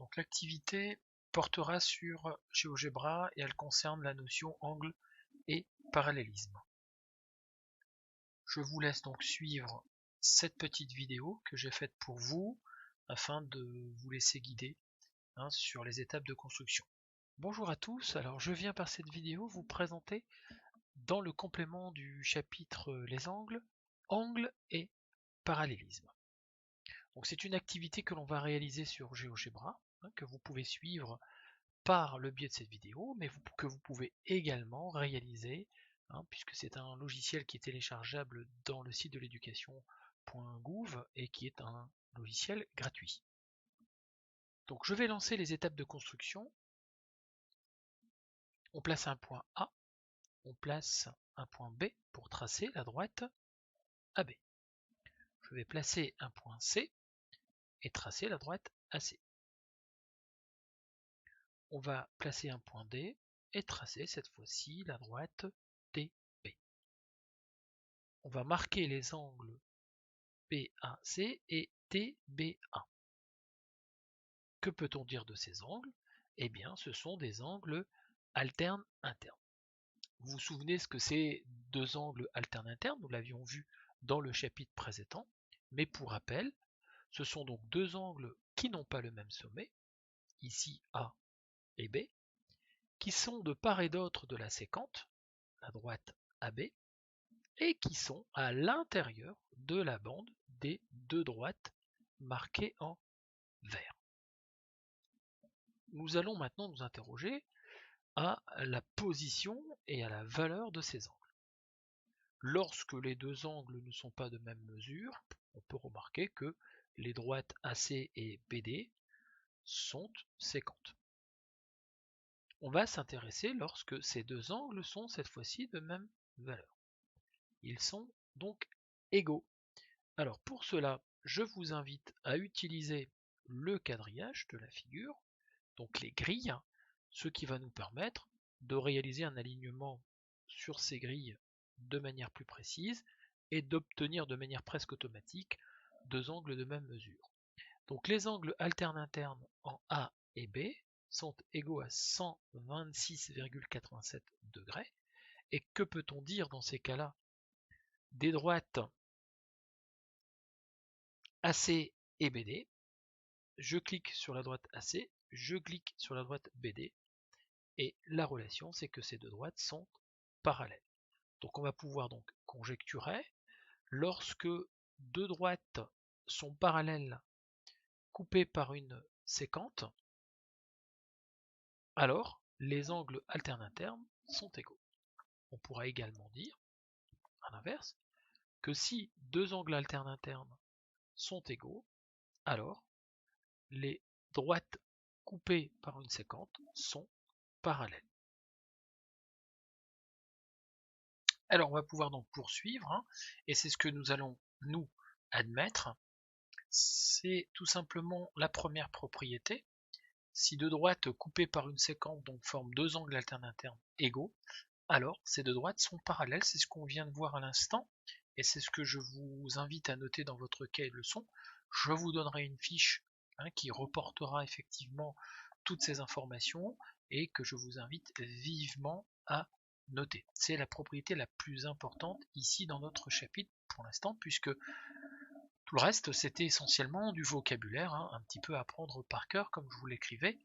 Donc l'activité portera sur GeoGebra et elle concerne la notion angle et parallélisme. Je vous laisse donc suivre cette petite vidéo que j'ai faite pour vous afin de vous laisser guider sur les étapes de construction. Bonjour à tous, alors je viens par cette vidéo vous présenter dans le complément du chapitre les angles et parallélisme. Donc c'est une activité que l'on va réaliser sur GeoGebra, que vous pouvez suivre par le biais de cette vidéo, mais que vous pouvez également réaliser, puisque c'est un logiciel qui est téléchargeable dans le site de l'éducation.gouv et qui est un logiciel gratuit. Donc je vais lancer les étapes de construction. On place un point A, on place un point B pour tracer la droite AB. Je vais placer un point C et tracer la droite AC. On va placer un point D et tracer cette fois-ci la droite DB. On va marquer les angles BAC et DBA. Que peut-on dire de ces angles? Eh bien, ce sont des angles alternes internes. Vous vous souvenez ce que c'est deux angles alternes internes? Nous l'avions vu dans le chapitre précédent. Mais pour rappel, ce sont donc deux angles qui n'ont pas le même sommet, ici A et B, qui sont de part et d'autre de la séquente, la droite AB, et qui sont à l'intérieur de la bande des deux droites marquées en vert. Nous allons maintenant nous interroger à la position et à la valeur de ces angles. Lorsque les deux angles ne sont pas de même mesure, on peut remarquer que les droites AC et BD sont séquentes. On va s'intéresser lorsque ces deux angles sont cette fois-ci de même valeur. Ils sont donc égaux. Alors pour cela, je vous invite à utiliser le quadrillage de la figure, donc les grilles, ce qui va nous permettre de réaliser un alignement sur ces grilles de manière plus précise et d'obtenir de manière presque automatique deux angles de même mesure. Donc les angles alternes internes en A et B sont égaux à 126,87 degrés. Et que peut-on dire dans ces cas-là des droites AC et BD? Je clique sur la droite AC, je clique sur la droite BD, et la relation c'est que ces deux droites sont parallèles. Donc on va pouvoir donc conjecturer, lorsque deux droites sont parallèles coupées par une séquente, alors les angles alternes internes sont égaux. On pourra également dire, à l'inverse, que si deux angles alternes internes sont égaux, alors les droites coupées par une séquente sont parallèles. Alors on va pouvoir donc poursuivre, et c'est ce que nous allons nous admettre. C'est tout simplement la première propriété. Si deux droites coupées par une séquence donc forment deux angles alternes internes égaux, alors ces deux droites sont parallèles, c'est ce qu'on vient de voir à l'instant, et c'est ce que je vous invite à noter dans votre cahier de leçons. Je vous donnerai une fiche qui reportera effectivement toutes ces informations et que je vous invite vivement à noter. C'est la propriété la plus importante ici dans notre chapitre pour l'instant, puisque tout le reste c'était essentiellement du vocabulaire, un petit peu à apprendre par cœur comme je vous l'écrivais,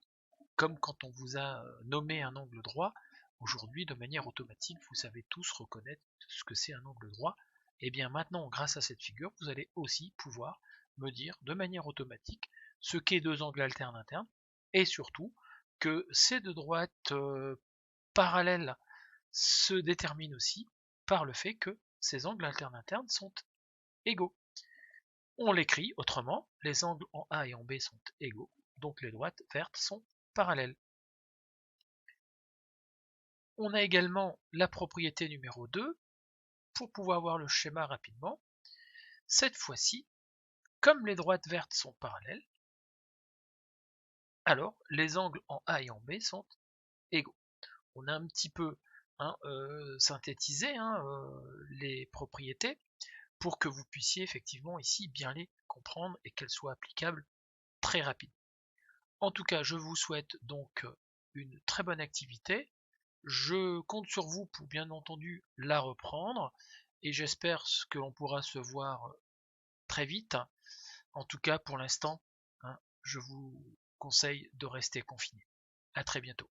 comme quand on vous a nommé un angle droit. Aujourd'hui, de manière automatique, vous savez tous reconnaître ce que c'est un angle droit. Et bien maintenant, grâce à cette figure, vous allez aussi pouvoir me dire de manière automatique ce qu'est deux angles alternes internes, et surtout que ces deux droites parallèles se déterminent aussi par le fait que ces angles alternes internes sont égaux. On l'écrit autrement, les angles en A et en B sont égaux, donc les droites vertes sont parallèles. On a également la propriété numéro 2, pour pouvoir voir le schéma rapidement. Cette fois-ci, comme les droites vertes sont parallèles, alors les angles en A et en B sont égaux. On a un petit peu synthétisé les propriétés pour que vous puissiez effectivement ici bien les comprendre et qu'elles soient applicables très rapidement. En tout cas, je vous souhaite donc une très bonne activité. Je compte sur vous pour bien entendu la reprendre et j'espère que l'on pourra se voir très vite. En tout cas, pour l'instant, hein, je vous conseille de rester confiné. À très bientôt.